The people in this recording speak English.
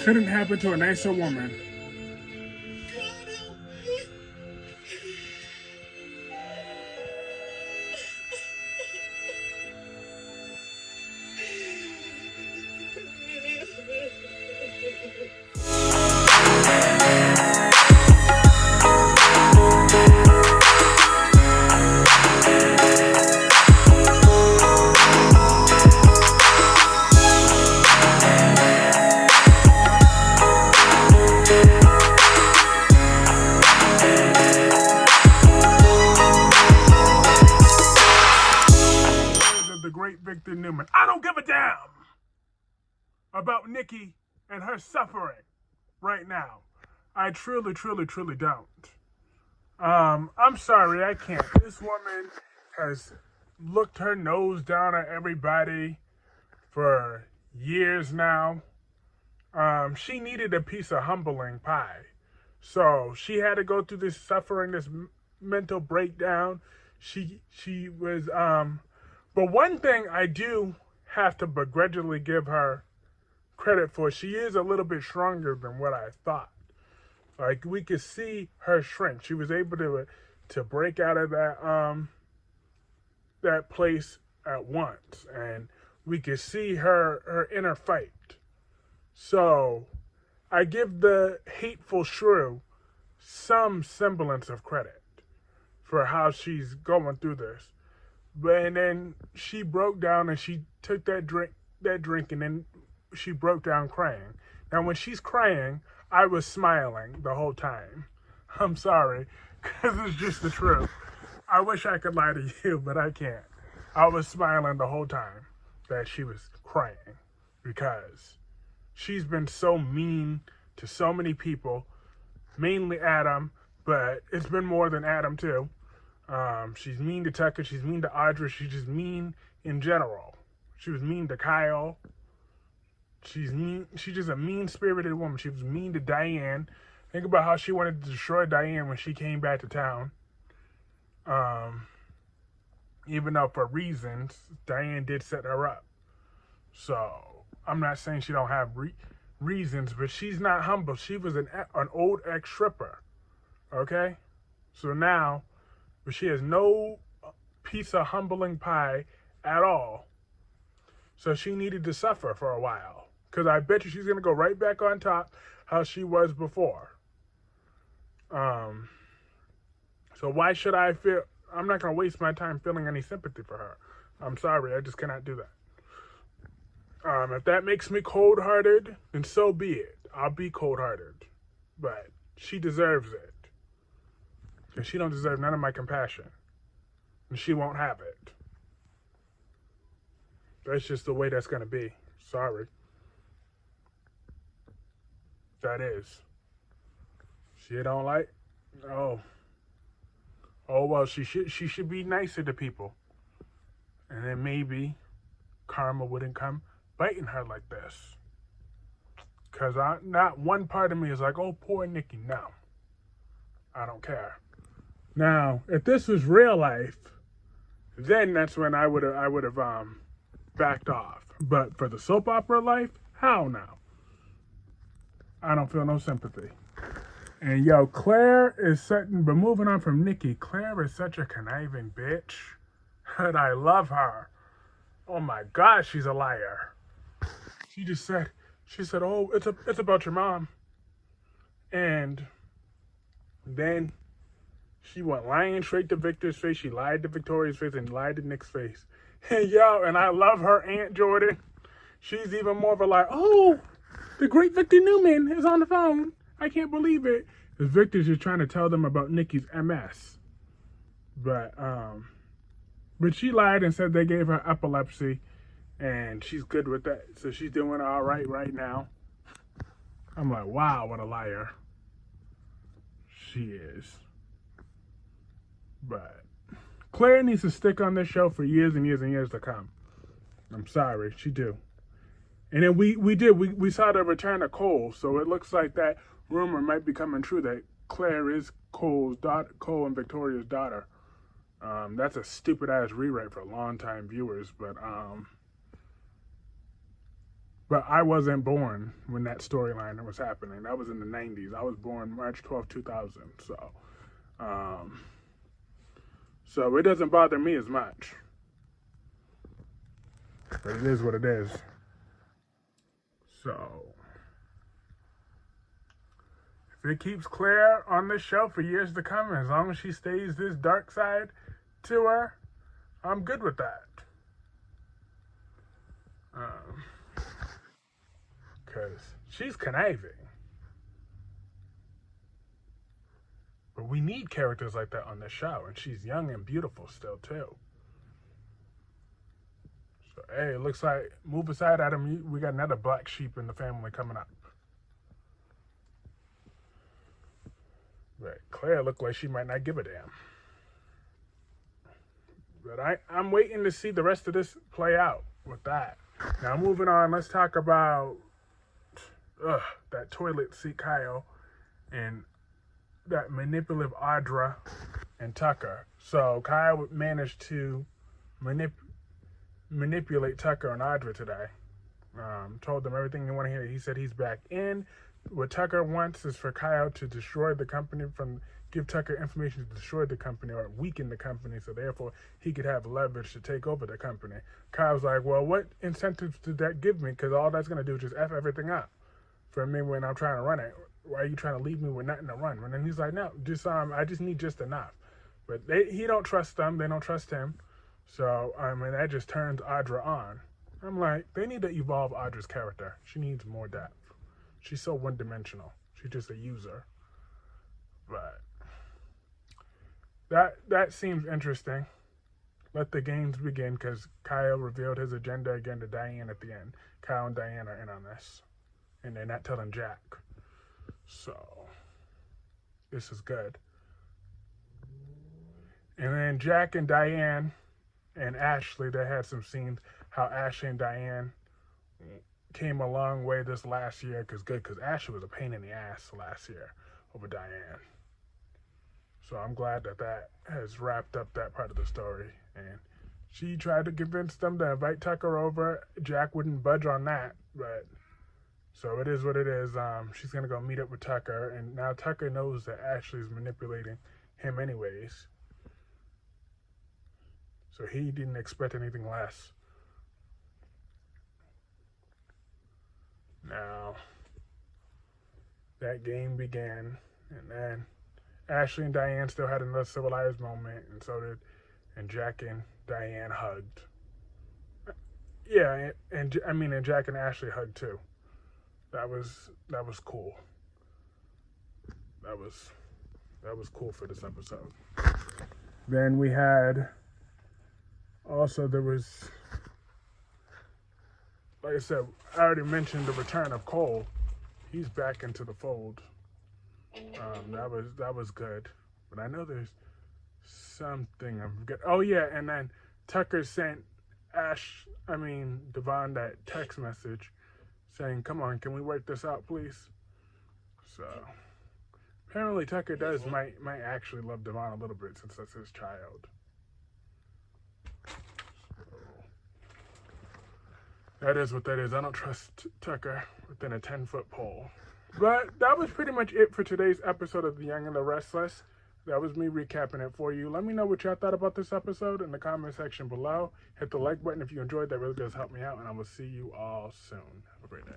Couldn't happen to a nicer woman. Nikki Newman. I don't give a damn about Nikki and her suffering right now. I truly, truly, truly don't. I'm sorry, I can't. This woman has looked her nose down at everybody for years now. She needed a piece of humbling pie. So she had to go through this suffering, this mental breakdown. She was, but one thing I do have to begrudgingly give her credit for, she is a little bit stronger than what I thought. Like, we could see her shrink. She was able to break out of that place at once, and we could see her inner fight. So I give the hateful shrew some semblance of credit for how she's going through this. And then she broke down and she took that drink, and then she broke down crying. Now, when she's crying, I was smiling the whole time. I'm sorry, because it's just the truth. I wish I could lie to you, but I can't. I was smiling the whole time that she was crying, because she's been so mean to so many people, mainly Adam, but it's been more than Adam too. She's mean to Tucker, she's mean to Audra, she's just mean in general. She was mean to Kyle. She's mean. She's just a mean-spirited woman. She was mean to Diane. Think about how she wanted to destroy Diane when she came back to town. Even though for reasons, Diane did set her up. So I'm not saying she don't have reasons, but she's not humble. She was an old ex-stripper. Okay? So now, but she has no piece of humbling pie at all. So she needed to suffer for a while. Because I bet you she's going to go right back on top how she was before. So why should I feel... I'm not going to waste my time feeling any sympathy for her. I'm sorry, I just cannot do that. If that makes me cold-hearted, then so be it. I'll be cold-hearted. But she deserves it. And she don't deserve none of my compassion. And she won't have it. That's just the way that's going to be. Sorry. That is. She don't like... Oh, well, she should be nicer to people. And then maybe karma wouldn't come biting her like this. Because not one part of me is like, oh, poor Nikki. No. I don't care. Now, if this was real life, then that's when I would have backed off. But for the soap opera life, how now? I don't feel no sympathy. And yo, Claire is certain, but moving on from Nikki, Claire is such a conniving bitch. And I love her. Oh my God, she's a liar. She said, oh, it's about your mom. And then she went lying straight to Victor's face. She lied to Victoria's face and lied to Nick's face. And yo, and I love her Aunt Jordan. She's even more of a lie. Oh, the great Victor Newman is on the phone. I can't believe it. Because Victor's just trying to tell them about Nikki's MS. But she lied and said they gave her epilepsy. And she's good with that. So she's doing all right now. I'm like, wow, what a liar. She is. But Claire needs to stick on this show for years and years and years to come. I'm sorry, she do. And then we saw the return of Cole, so it looks like that rumor might be coming true that Claire is Cole and Victoria's daughter. That's a stupid ass rewrite for long-time viewers, but But I wasn't born when that storyline was happening. That was in the 90s. I was born March 12th, 2000. So it doesn't bother me as much. But it is what it is. So if it keeps Claire on this show for years to come, as long as she stays this dark side to her, I'm good with that. Because she's conniving. But we need characters like that on the show, and she's young and beautiful still, too. So, hey, it looks like, move aside, Adam, we got another black sheep in the family coming up. But Claire looked like she might not give a damn. But I'm waiting to see the rest of this play out with that. Now, moving on, let's talk about that toilet seat Kyle and that manipulative Audra and Tucker. So Kyle managed to manipulate Tucker and Audra today. Told them everything they want to hear. He said he's back in. What Tucker wants is for Kyle to destroy the company, give Tucker information to destroy the company or weaken the company, so therefore he could have leverage to take over the company. Kyle's like, well, what incentives did that give me? Because all that's going to do is just F everything up for me when I'm trying to run it. Why are you trying to leave me with nothing to run? And then he's like, no, just I just need just enough. But he don't trust them. They don't trust him. So, that just turns Audra on. I'm like, they need to evolve Audra's character. She needs more depth. She's so one-dimensional. She's just a user. But that seems interesting. Let the games begin, because Kyle revealed his agenda again to Diane at the end. Kyle and Diane are in on this. And they're not telling Jack. So, this is good. And then Jack and Diane and Ashley, they had some scenes how Ashley and Diane came a long way this last year, because Ashley was a pain in the ass last year over Diane. So I'm glad that has wrapped up that part of the story. And she tried to convince them to invite Tucker over. Jack wouldn't budge on that, but so it is what it is. She's going to go meet up with Tucker, and now Tucker knows that Ashley's manipulating him anyways. So he didn't expect anything less. Now, that game began, and then Ashley and Diane still had another civilized moment, and Jack and Diane hugged. Yeah, and Jack and Ashley hugged too. That was cool. That was cool for this episode. Then we had there was, like I said, I already mentioned the return of Cole. He's back into the fold. That was good. But I know there's something I'm forgetting. Oh yeah, and then Tucker sent Devon that text message saying, come on, can we work this out, please? So apparently Tucker might actually love Devon a little bit, since that's his child. That is what that is. I don't trust Tucker within a 10-foot pole. But that was pretty much it for today's episode of The Young and The Restless. That was me recapping it for you. Let me know what y'all thought about this episode in the comment section below. Hit the like button if you enjoyed. That really does help me out. And I will see you all soon. Have a great day.